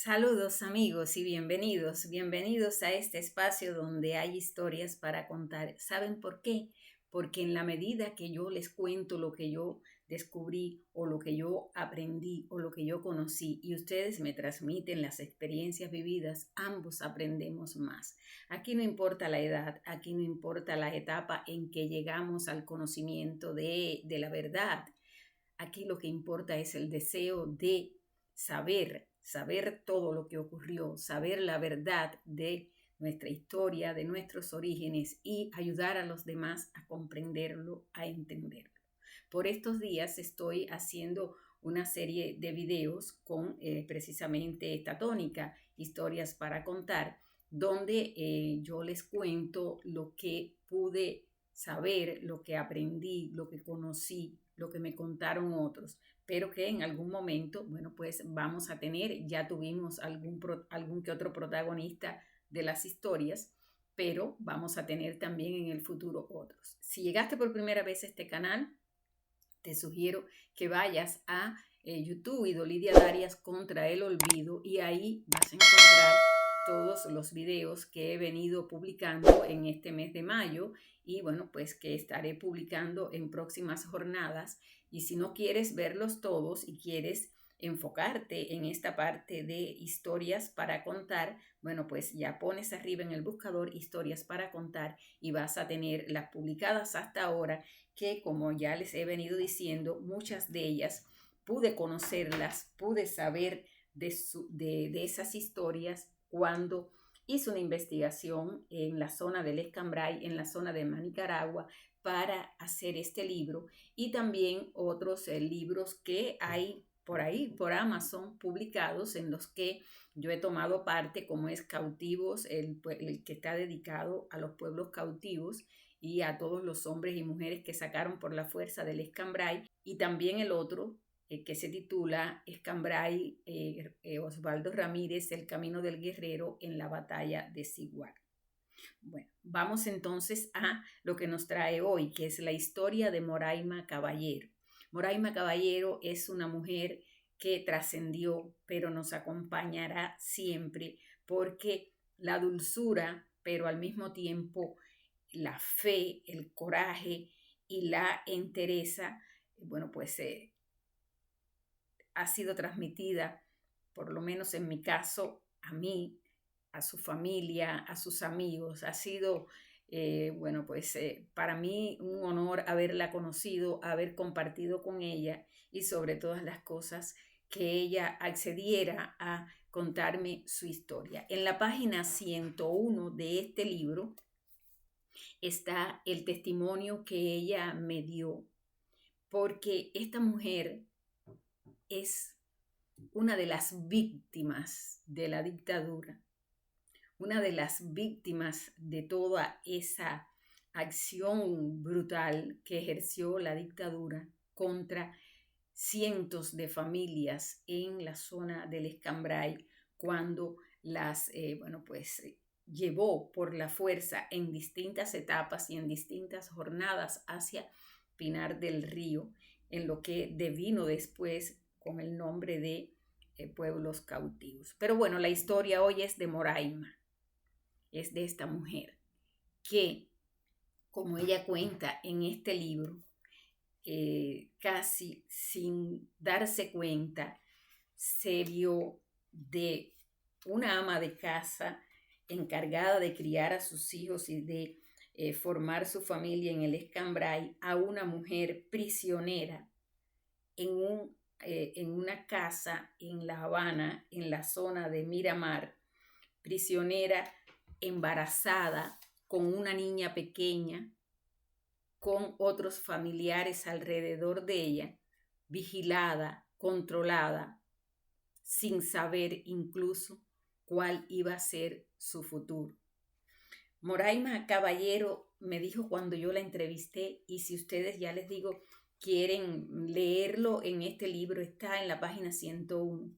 Saludos amigos y bienvenidos a este espacio donde hay historias para contar. ¿Saben por qué? Porque en la medida que yo les cuento lo que yo descubrí o lo que yo aprendí o lo que yo conocí y ustedes me transmiten las experiencias vividas, ambos aprendemos más. Aquí no importa la edad, aquí no importa la etapa en que llegamos al conocimiento de la verdad. Aquí lo que importa es el deseo de saber todo lo que ocurrió, saber la verdad de nuestra historia, de nuestros orígenes y ayudar a los demás a comprenderlo, a entenderlo. Por estos días estoy haciendo una serie de videos con precisamente esta tónica, historias para contar, donde yo les cuento lo que pude saber, lo que aprendí, lo que conocí, lo que me contaron otros, pero que en algún momento, bueno, pues vamos a tener, ya tuvimos algún que otro protagonista de las historias, pero vamos a tener también en el futuro otros. Si llegaste por primera vez a este canal, te sugiero que vayas a YouTube Idolidia Darias contra el olvido y ahí vas a encontrar todos los videos que he venido publicando en este mes de mayo y bueno, pues que estaré publicando en próximas jornadas. Y si no quieres verlos todos y quieres enfocarte en esta parte de historias para contar, bueno, pues ya pones arriba en el buscador historias para contar y vas a tener las publicadas hasta ahora, que como ya les he venido diciendo, muchas de ellas pude conocerlas, pude saber de esas historias cuando hice una investigación en la zona del Escambray, en la zona de Nicaragua, para hacer este libro y también otros libros que hay por ahí, por Amazon, publicados en los que yo he tomado parte, como es Cautivos, el que está dedicado a los pueblos cautivos y a todos los hombres y mujeres que sacaron por la fuerza del Escambray, y también el otro que se titula Escambray, Osvaldo Ramírez, El camino del guerrero en la batalla de Siguar. Bueno, vamos entonces a lo que nos trae hoy, que es la historia de Moraima Caballero. Moraima Caballero es una mujer que trascendió, pero nos acompañará siempre, porque la dulzura, pero al mismo tiempo la fe, el coraje y la entereza, bueno, pues ha sido transmitida, por lo menos en mi caso, a mí, a su familia, a sus amigos. Ha sido, bueno, pues para mí un honor haberla conocido, haber compartido con ella y sobre todas las cosas que ella accediera a contarme su historia. En la página 101 de este libro está el testimonio que ella me dio, porque esta mujer es una de las víctimas de la dictadura, una de las víctimas de toda esa acción brutal que ejerció la dictadura contra cientos de familias en la zona del Escambray cuando las, llevó por la fuerza en distintas etapas y en distintas jornadas hacia Pinar del Río, en lo que devino después con el nombre de pueblos cautivos. Pero bueno, la historia hoy es de Moraima, es de esta mujer que, como ella cuenta en este libro, casi sin darse cuenta, se vio de una ama de casa encargada de criar a sus hijos y de formar su familia en el Escambray, a una mujer prisionera en una casa en La Habana, en la zona de Miramar, prisionera, embarazada, con una niña pequeña, con otros familiares alrededor de ella, vigilada, controlada, sin saber incluso cuál iba a ser su futuro. Moraima Caballero me dijo cuando yo la entrevisté, y si ustedes, ya les digo, quieren leerlo en este libro, está en la página 101,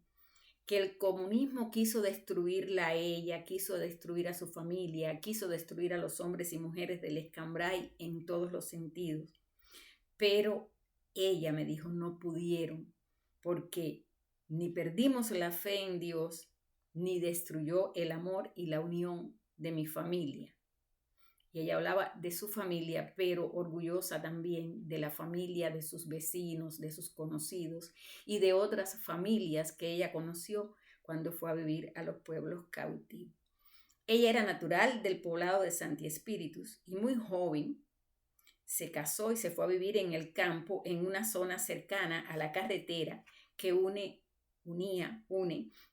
que el comunismo quiso destruirla a ella, quiso destruir a su familia, quiso destruir a los hombres y mujeres del Escambray en todos los sentidos. Pero ella me dijo, no pudieron, porque ni perdimos la fe en Dios, ni destruyó el amor y la unión de mi familia. Y ella hablaba de su familia, pero orgullosa también de la familia de sus vecinos, de sus conocidos y de otras familias que ella conoció cuando fue a vivir a los pueblos cautivos. Ella era natural del poblado de Santi Espíritus y muy joven se casó y se fue a vivir en el campo en una zona cercana a la carretera que une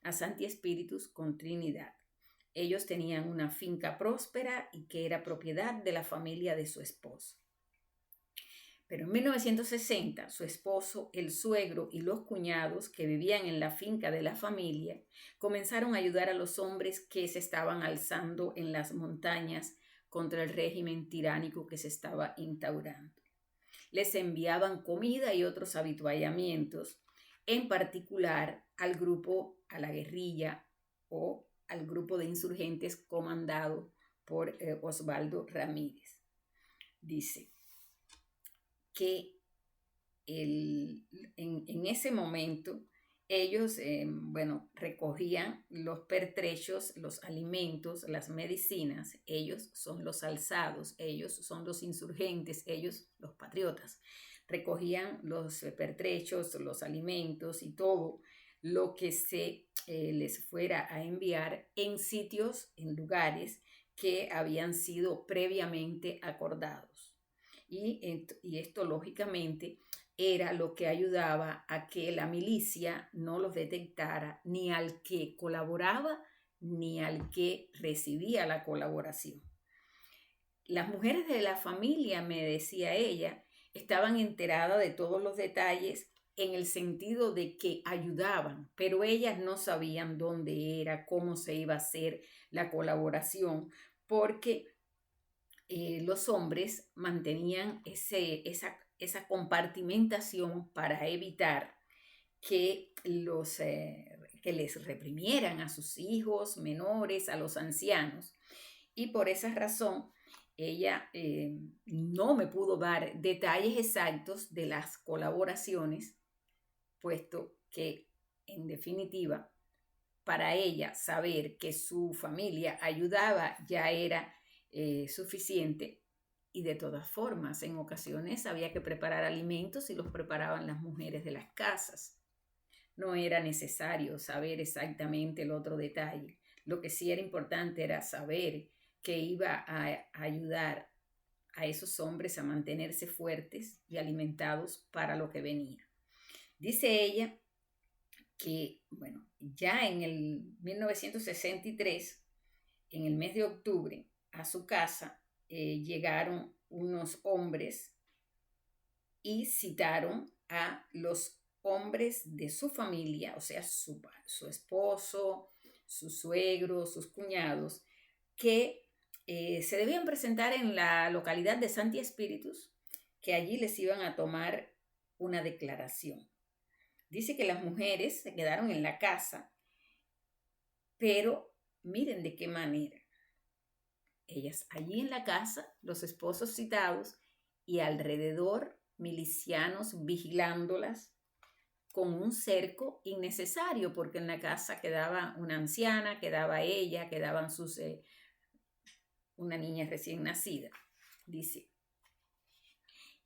a Santi Espíritus con Trinidad. Ellos tenían una finca próspera y que era propiedad de la familia de su esposo. Pero en 1960, su esposo, el suegro y los cuñados que vivían en la finca de la familia comenzaron a ayudar a los hombres que se estaban alzando en las montañas contra el régimen tiránico que se estaba instaurando. Les enviaban comida y otros avituallamientos, en particular al grupo, a la guerrilla o al grupo de insurgentes comandado por Osvaldo Ramírez. Dice que en ese momento ellos recogían los pertrechos, los alimentos, las medicinas. Ellos son los alzados, ellos son los insurgentes, ellos los patriotas. Recogían los pertrechos, los alimentos y todo lo que se les fuera a enviar en sitios, en lugares que habían sido previamente acordados. Y esto lógicamente era lo que ayudaba a que la milicia no los detectara, ni al que colaboraba, ni al que recibía la colaboración. Las mujeres de la familia, me decía ella, estaban enteradas de todos los detalles en el sentido de que ayudaban, pero ellas no sabían dónde era, cómo se iba a hacer la colaboración, porque los hombres mantenían esa compartimentación para evitar que les reprimieran a sus hijos menores, a los ancianos. Y por esa razón, ella no me pudo dar detalles exactos de las colaboraciones, puesto que, en definitiva, para ella saber que su familia ayudaba ya era suficiente. Y de todas formas, en ocasiones había que preparar alimentos y los preparaban las mujeres de las casas. No era necesario saber exactamente el otro detalle. Lo que sí era importante era saber que iba a ayudar a esos hombres a mantenerse fuertes y alimentados para lo que venía. Dice ella que, ya en el 1963, en el mes de octubre, a su casa llegaron unos hombres y citaron a los hombres de su familia, o sea, su esposo, su suegro, sus cuñados, que se debían presentar en la localidad de Santi Espíritus, que allí les iban a tomar una declaración. Dice que las mujeres se quedaron en la casa, pero miren de qué manera. Ellas allí en la casa, los esposos citados y alrededor milicianos vigilándolas con un cerco innecesario, porque en la casa quedaba una anciana, quedaba ella, quedaban una niña recién nacida. Dice,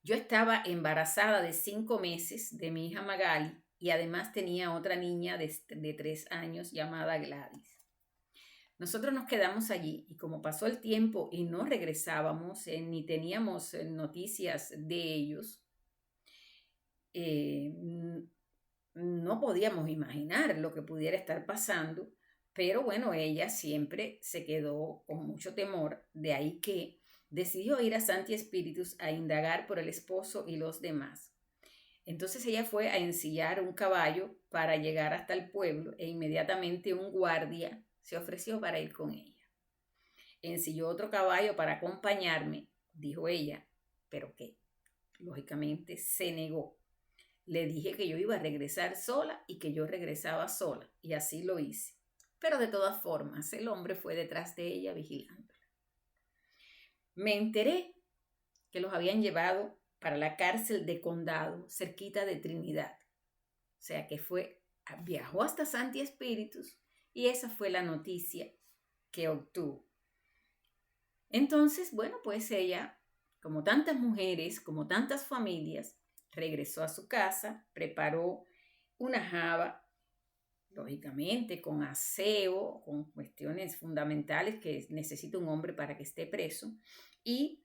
yo estaba embarazada de 5 meses de mi hija Magali y además tenía otra niña de 3 años llamada Gladys. Nosotros nos quedamos allí y como pasó el tiempo y no regresábamos ni teníamos noticias de ellos, no podíamos imaginar lo que pudiera estar pasando, pero bueno, ella siempre se quedó con mucho temor, de ahí que decidió ir a Santi Espíritus a indagar por el esposo y los demás. Entonces ella fue a ensillar un caballo para llegar hasta el pueblo e inmediatamente un guardia se ofreció para ir con ella. Ensilló otro caballo para acompañarme, dijo ella, pero que lógicamente se negó. Le dije que yo iba a regresar sola y que yo regresaba sola, y así lo hice. Pero de todas formas, el hombre fue detrás de ella vigilándola. Me enteré que los habían llevado para la cárcel de condado, cerquita de Trinidad. O sea que viajó hasta Santi Espíritus, Y esa fue la noticia que obtuvo. Entonces, bueno, pues ella, como tantas mujeres, como tantas familias, regresó a su casa, preparó una java, lógicamente con aseo, con cuestiones fundamentales que necesita un hombre para que esté preso, y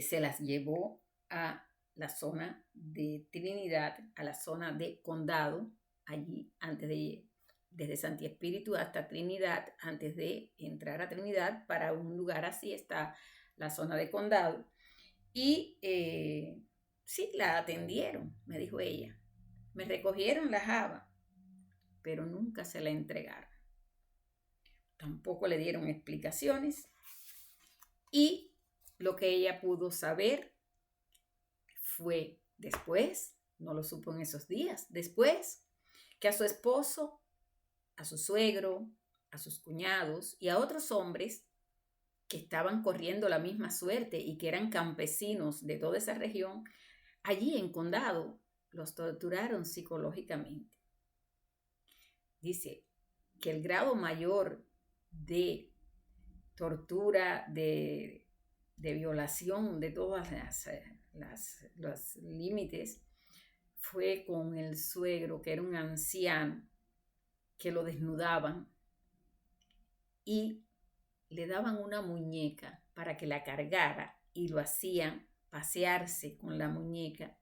se las llevó a la zona de Trinidad, a la zona de Condado, allí desde Santi Espíritu hasta Trinidad, antes de entrar a Trinidad, para un lugar así está la zona de Condado. Y sí, la atendieron, me dijo ella. Me recogieron la java, pero nunca se la entregaron. Tampoco le dieron explicaciones. Y lo que ella pudo saber fue después, no lo supo en esos días, después que a su esposo, a su suegro, a sus cuñados y a otros hombres que estaban corriendo la misma suerte y que eran campesinos de toda esa región, allí en Condado los torturaron psicológicamente. Dice que el grado mayor de tortura, de violación de todas los límites, fue con el suegro, que era un anciano, que lo desnudaban y le daban una muñeca para que la cargara y lo hacían pasearse con la muñeca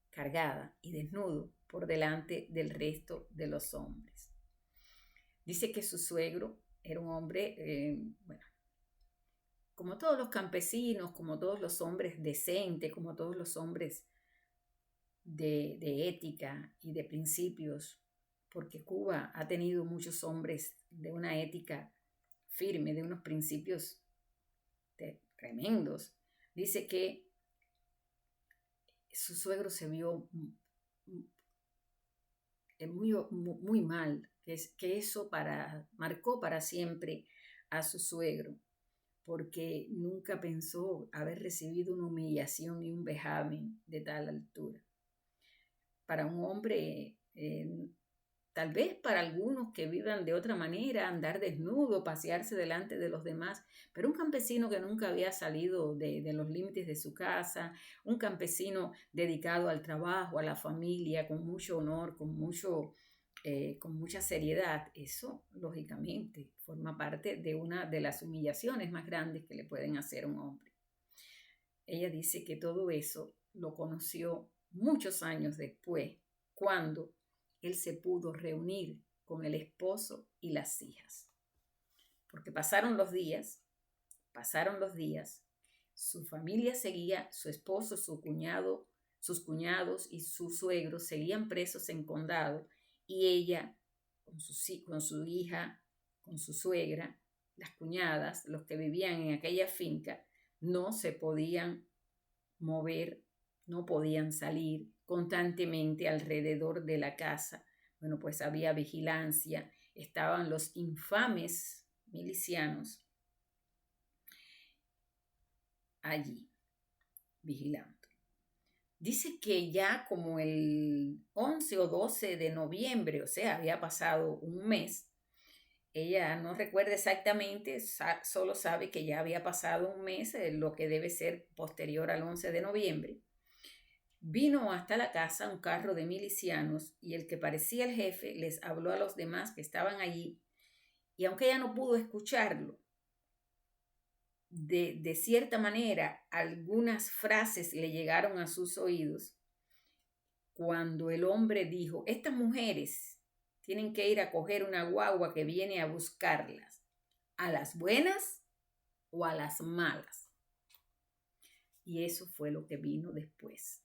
cargada y desnudo por delante del resto de los hombres. Dice que su suegro era un hombre, bueno, como todos los campesinos, como todos los hombres decentes, como todos los hombres de ética y de principios, porque Cuba ha tenido muchos hombres de una ética firme, de unos principios tremendos. Dice que su suegro se vio muy mal, que eso marcó para siempre a su suegro, porque nunca pensó haber recibido una humillación y un vejamen de tal altura. Para un hombre, tal vez para algunos que vivan de otra manera, andar desnudo, pasearse delante de los demás, pero un campesino que nunca había salido de los límites de su casa, un campesino dedicado al trabajo, a la familia, con mucho honor, con mucha seriedad, eso lógicamente forma parte de una de las humillaciones más grandes que le pueden hacer a un hombre. Ella dice que todo eso lo conoció muchos años después, cuando él se pudo reunir con el esposo y las hijas. Porque pasaron los días, su familia seguía, su esposo, sus cuñados y su suegro seguían presos en Condado, y ella, con su hija, con su suegra, las cuñadas, los que vivían en aquella finca, no se podían mover, no podían salir constantemente alrededor de la casa. Bueno, pues había vigilancia, estaban los infames milicianos allí vigilando. Dice que ya como el 11 o 12 de noviembre, o sea, había pasado un mes, ella no recuerda exactamente, solo sabe que ya había pasado un mes, lo que debe ser posterior al 11 de noviembre. Vino hasta la casa un carro de milicianos y el que parecía el jefe les habló a los demás que estaban allí, y aunque ella no pudo escucharlo, de cierta manera algunas frases le llegaron a sus oídos cuando el hombre dijo: estas mujeres tienen que ir a coger una guagua que viene a buscarlas, a las buenas o a las malas. Y eso fue lo que vino después.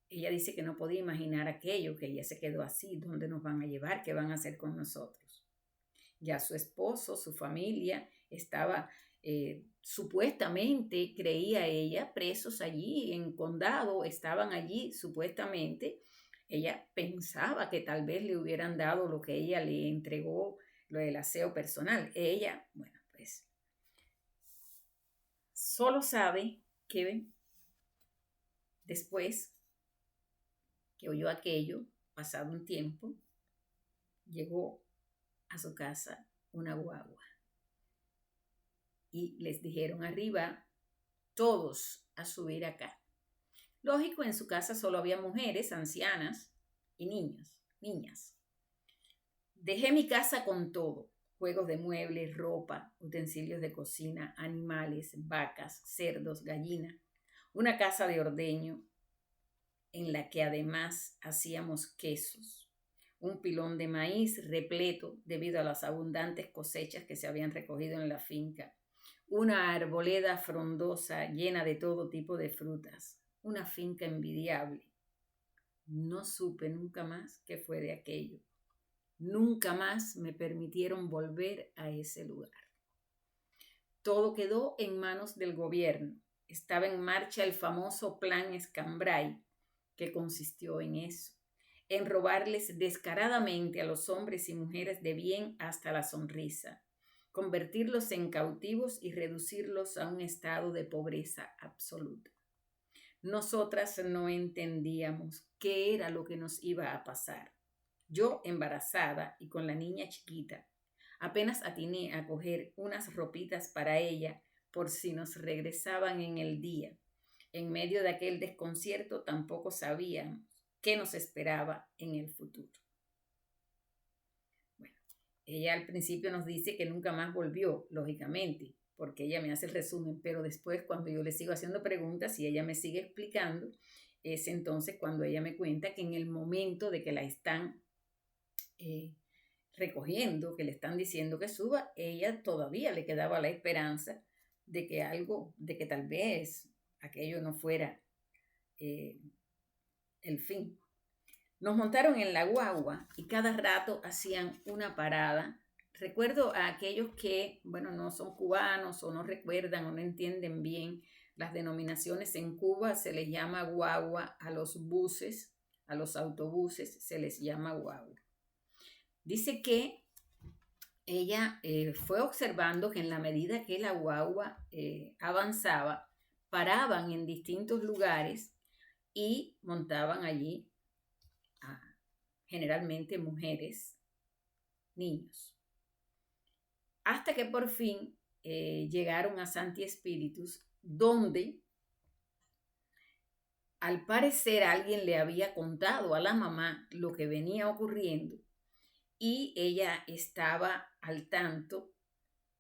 Ella dice que no podía imaginar aquello, que ella se quedó así: ¿dónde nos van a llevar? ¿Qué van a hacer con nosotros? Ya su esposo, su familia estaba supuestamente, creía ella, presos allí en Condado, estaban allí supuestamente. Ella pensaba que tal vez le hubieran dado lo que ella le entregó, lo del aseo personal. Ella, bueno, pues solo sabe que después que oyó aquello, pasado un tiempo, llegó a su casa una guagua. Y les dijeron arriba, todos a subir acá. Lógico, en su casa solo había mujeres, ancianas y niñas. Dejé mi casa con todo, juegos de muebles, ropa, utensilios de cocina, animales, vacas, cerdos, gallinas, una casa de ordeño en la que además hacíamos quesos, un pilón de maíz repleto debido a las abundantes cosechas que se habían recogido en la finca, una arboleda frondosa llena de todo tipo de frutas, una finca envidiable. No supe nunca más qué fue de aquello. Nunca más me permitieron volver a ese lugar. Todo quedó en manos del gobierno. Estaba en marcha el famoso Plan Escambray, que consistió en eso, en robarles descaradamente a los hombres y mujeres de bien hasta la sonrisa, convertirlos en cautivos y reducirlos a un estado de pobreza absoluta. Nosotras no entendíamos qué era lo que nos iba a pasar. Yo, embarazada y con la niña chiquita, apenas atiné a coger unas ropitas para ella por si nos regresaban en el día. En medio de aquel desconcierto tampoco sabíamos qué nos esperaba en el futuro. Bueno, ella al principio nos dice que nunca más volvió, lógicamente, porque ella me hace el resumen, pero después cuando yo le sigo haciendo preguntas y ella me sigue explicando, es entonces cuando ella me cuenta que en el momento de que la están recogiendo, que le están diciendo que suba, ella todavía le quedaba la esperanza de que tal vez aquello no fuera el fin. Nos montaron en la guagua y cada rato hacían una parada. Recuerdo a aquellos que, bueno, no son cubanos o no recuerdan o no entienden bien las denominaciones. En Cuba se les llama guagua a los buses, a los autobuses se les llama guagua. Dice que ella fue observando que en la medida que la guagua avanzaba, paraban en distintos lugares y montaban allí generalmente mujeres, niños. Hasta que por fin llegaron a Santi Espíritus, donde al parecer alguien le había contado a la mamá lo que venía ocurriendo y ella estaba al tanto.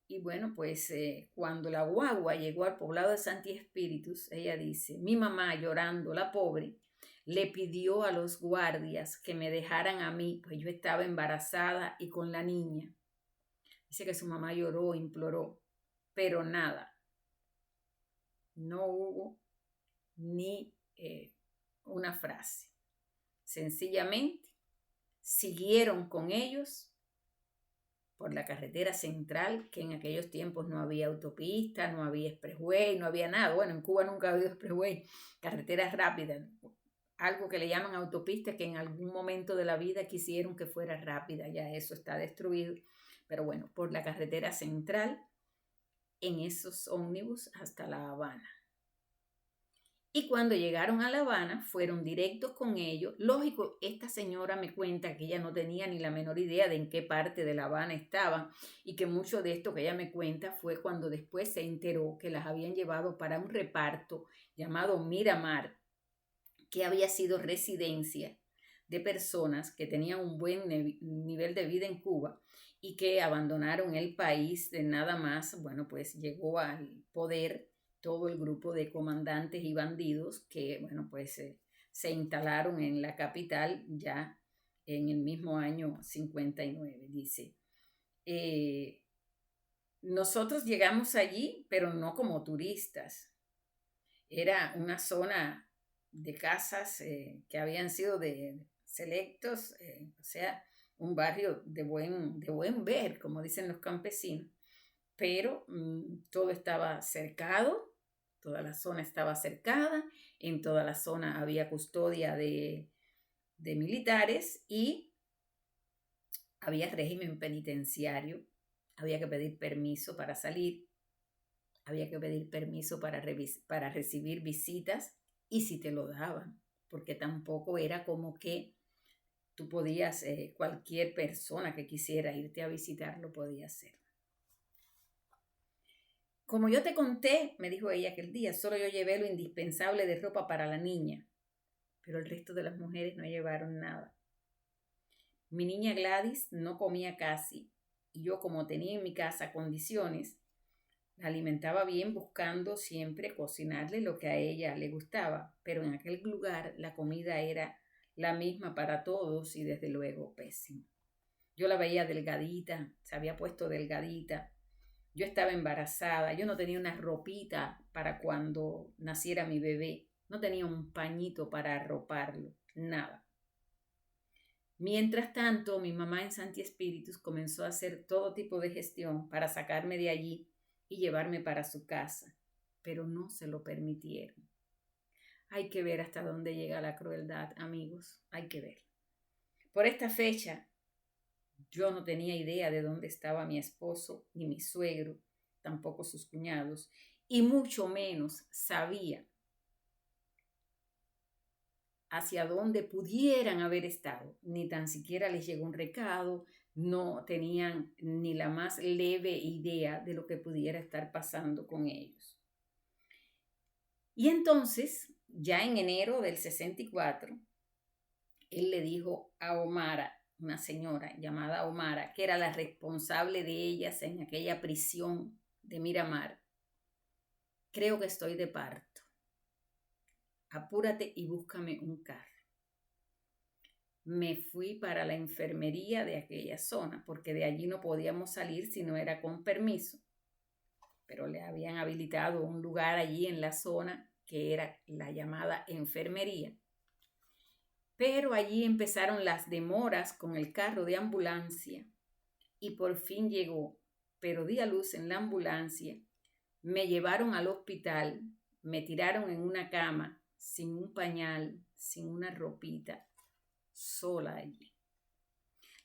Y bueno, pues cuando la guagua llegó al poblado de Santi Espíritus, ella dice, mi mamá llorando, la pobre, le pidió a los guardias que me dejaran a mí, pues yo estaba embarazada y con la niña. Dice que su mamá lloró, imploró, pero nada. No hubo ni una frase. Sencillamente siguieron con ellos por la carretera central, que en aquellos tiempos no había autopista, no había expressway, no había nada. Bueno, en Cuba nunca ha habido expressway, carreteras rápidas, algo que le llaman autopista, que en algún momento de la vida quisieron que fuera rápida, ya eso está destruido. Pero bueno, por la carretera central, en esos ómnibus hasta La Habana. Y cuando llegaron a La Habana, fueron directos con ellos. Lógico, esta señora me cuenta que ella no tenía ni la menor idea de en qué parte de La Habana estaban y que mucho de esto que ella me cuenta fue cuando después se enteró que las habían llevado para un reparto llamado Miramar, que había sido residencia de personas que tenían un buen nivel de vida en Cuba y que abandonaron el país de nada más. Bueno, pues llegó al poder todo el grupo de comandantes y bandidos que, bueno, pues se instalaron en la capital ya en el mismo año 59, dice. Nosotros llegamos allí, pero no como turistas. Era una zona de casas que habían sido de selectos, o sea, un barrio de buen ver, como dicen los campesinos, pero todo estaba cercado. Toda la zona estaba cercada, en toda la zona había custodia de militares y había régimen penitenciario. Había que pedir permiso para salir, había que pedir permiso para recibir visitas y si te lo daban, porque tampoco era como que tú podías, cualquier persona que quisiera irte a visitar lo podía hacer. Como yo te conté, me dijo ella aquel día, solo yo llevé lo indispensable de ropa para la niña, pero el resto de las mujeres no llevaron nada. Mi niña Gladys no comía casi, y yo, como tenía en mi casa condiciones, la alimentaba bien buscando siempre cocinarle lo que a ella le gustaba, pero en aquel lugar la comida era la misma para todos y desde luego pésima. Yo la veía delgadita, se había puesto delgadita. Yo estaba embarazada, yo no tenía una ropita para cuando naciera mi bebé, no tenía un pañito para arroparlo, nada. Mientras tanto, mi mamá en Santi Espíritus comenzó a hacer todo tipo de gestión para sacarme de allí y llevarme para su casa, pero no se lo permitieron. Hay que ver hasta dónde llega la crueldad, amigos, hay que ver. Por esta fecha, yo no tenía idea de dónde estaba mi esposo ni mi suegro, tampoco sus cuñados, y mucho menos sabía hacia dónde pudieran haber estado. Ni tan siquiera les llegó un recado, no tenían ni la más leve idea de lo que pudiera estar pasando con ellos. Y entonces, ya en enero del 64, él le dijo a Omara, una señora llamada Omara, que era la responsable de ellas en aquella prisión de Miramar: creo que estoy de parto. Apúrate y búscame un carro. Me fui para la enfermería de aquella zona, porque de allí no podíamos salir si no era con permiso. Pero le habían habilitado un lugar allí en la zona que era la llamada enfermería. Pero allí empezaron las demoras con el carro de ambulancia y por fin llegó, pero di a luz en la ambulancia. Me llevaron al hospital, me tiraron en una cama, sin un pañal, sin una ropita, sola allí.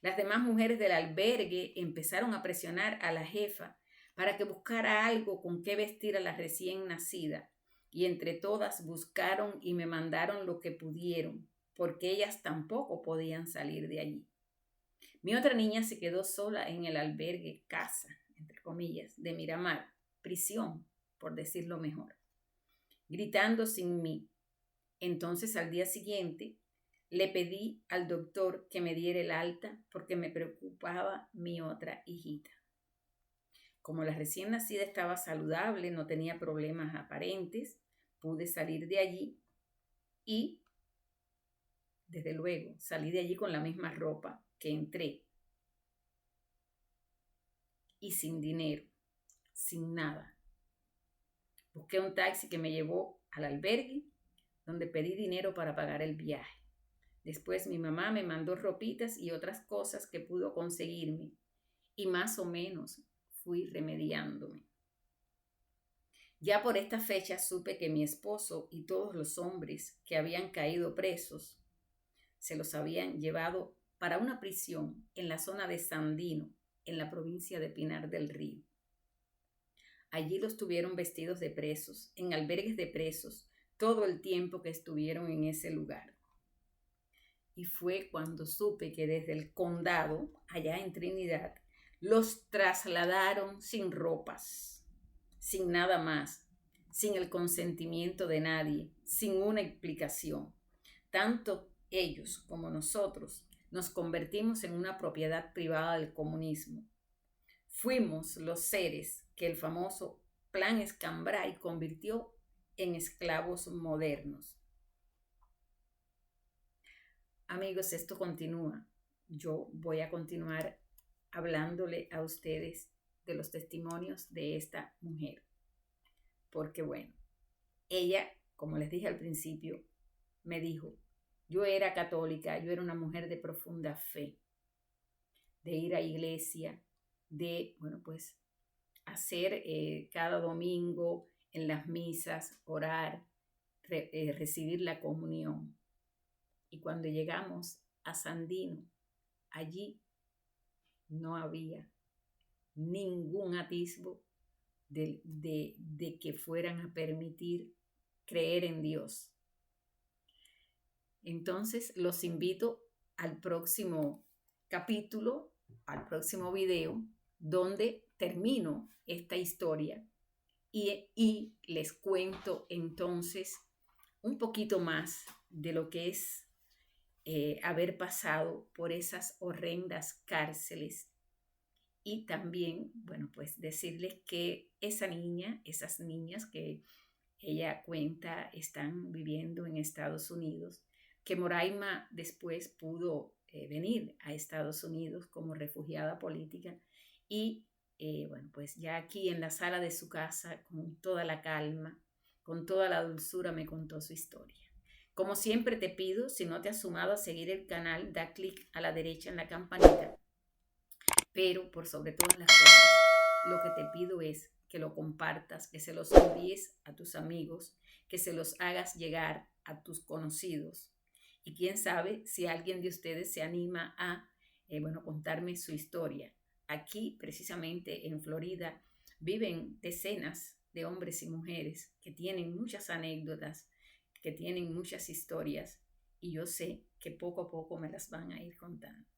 Las demás mujeres del albergue empezaron a presionar a la jefa para que buscara algo con qué vestir a la recién nacida, y entre todas buscaron y me mandaron lo que pudieron, porque ellas tampoco podían salir de allí. Mi otra niña se quedó sola en el albergue casa, entre comillas, de Miramar, prisión, por decirlo mejor, gritando sin mí. Entonces, al día siguiente, le pedí al doctor que me diera el alta porque me preocupaba mi otra hijita. Como la recién nacida estaba saludable, no tenía problemas aparentes, pude salir de allí y, desde luego, salí de allí con la misma ropa que entré y sin dinero, sin nada. Busqué un taxi que me llevó al albergue, donde pedí dinero para pagar el viaje. Después mi mamá me mandó ropitas y otras cosas que pudo conseguirme, y más o menos fui remediándome. Ya por esta fecha supe que mi esposo y todos los hombres que habían caído presos se los habían llevado para una prisión en la zona de Sandino, en la provincia de Pinar del Río. Allí los tuvieron vestidos de presos, en albergues de presos, todo el tiempo que estuvieron en ese lugar. Y fue cuando supe que desde el condado, allá en Trinidad, los trasladaron sin ropas, sin nada más, sin el consentimiento de nadie, sin una explicación. Tanto ellos como nosotros nos convertimos en una propiedad privada del comunismo. Fuimos los seres que el famoso Plan Escambray convirtió en esclavos modernos. Amigos, esto continúa. Yo voy a continuar hablándole a ustedes de los testimonios de esta mujer. Porque bueno, ella, como les dije al principio, me dijo, yo era católica, yo era una mujer de profunda fe, de ir a iglesia, de, hacer cada domingo en las misas, orar, recibir la comunión. Y cuando llegamos a Sandino, allí no había ningún atisbo de que fueran a permitir creer en Dios. Entonces los invito al próximo capítulo, al próximo video, donde termino esta historia y les cuento entonces un poquito más de lo que es haber pasado por esas horrendas cárceles y también, bueno, pues decirles que esas niñas que ella cuenta están viviendo en Estados Unidos, que Moraima después pudo venir a Estados Unidos como refugiada política y bueno, pues ya aquí en la sala de su casa, con toda la calma, con toda la dulzura, me contó su historia. Como siempre te pido, si no te has sumado a seguir el canal, da clic a la derecha en la campanita. Pero por sobre todas las cosas, lo que te pido es que lo compartas, que se los envíes a tus amigos, que se los hagas llegar a tus conocidos. Y quién sabe si alguien de ustedes se anima a, contarme su historia. Aquí, precisamente en Florida, viven decenas de hombres y mujeres que tienen muchas anécdotas, que tienen muchas historias, y yo sé que poco a poco me las van a ir contando.